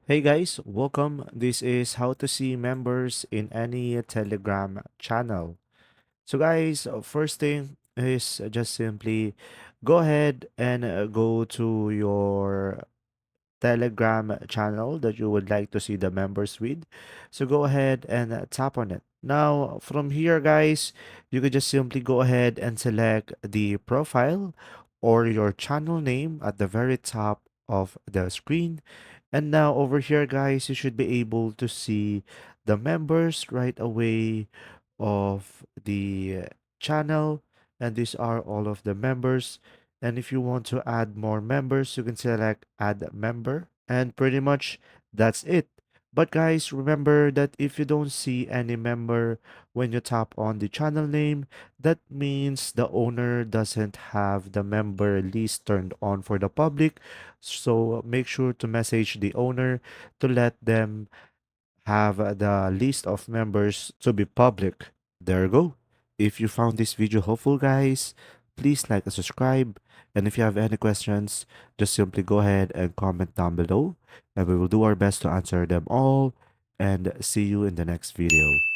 Hey guys, welcome. This is how to see members in any Telegram channel. So guys, first thing is just simply go ahead and go to your Telegram channel that you would like to see the members with. So go ahead and tap on it. Now, from here, guys, you could just simply go ahead and select the profile or your channel name at the very top of the screen. And now over here, guys, you should be able to see the members right away of the channel. And these are all of the members. And if you want to add more members, you can select add member. And pretty much that's it. But guys, remember that if you don't see any member when you tap on the channel name, that means the owner doesn't have the member list turned on for the public. So make sure to message the owner to let them have the list of members to be public. There you go. If you found this video helpful, guys, please like and subscribe. And if you have any questions, just simply go ahead and comment down below, and we will do our best to answer them all. And see you in the next video.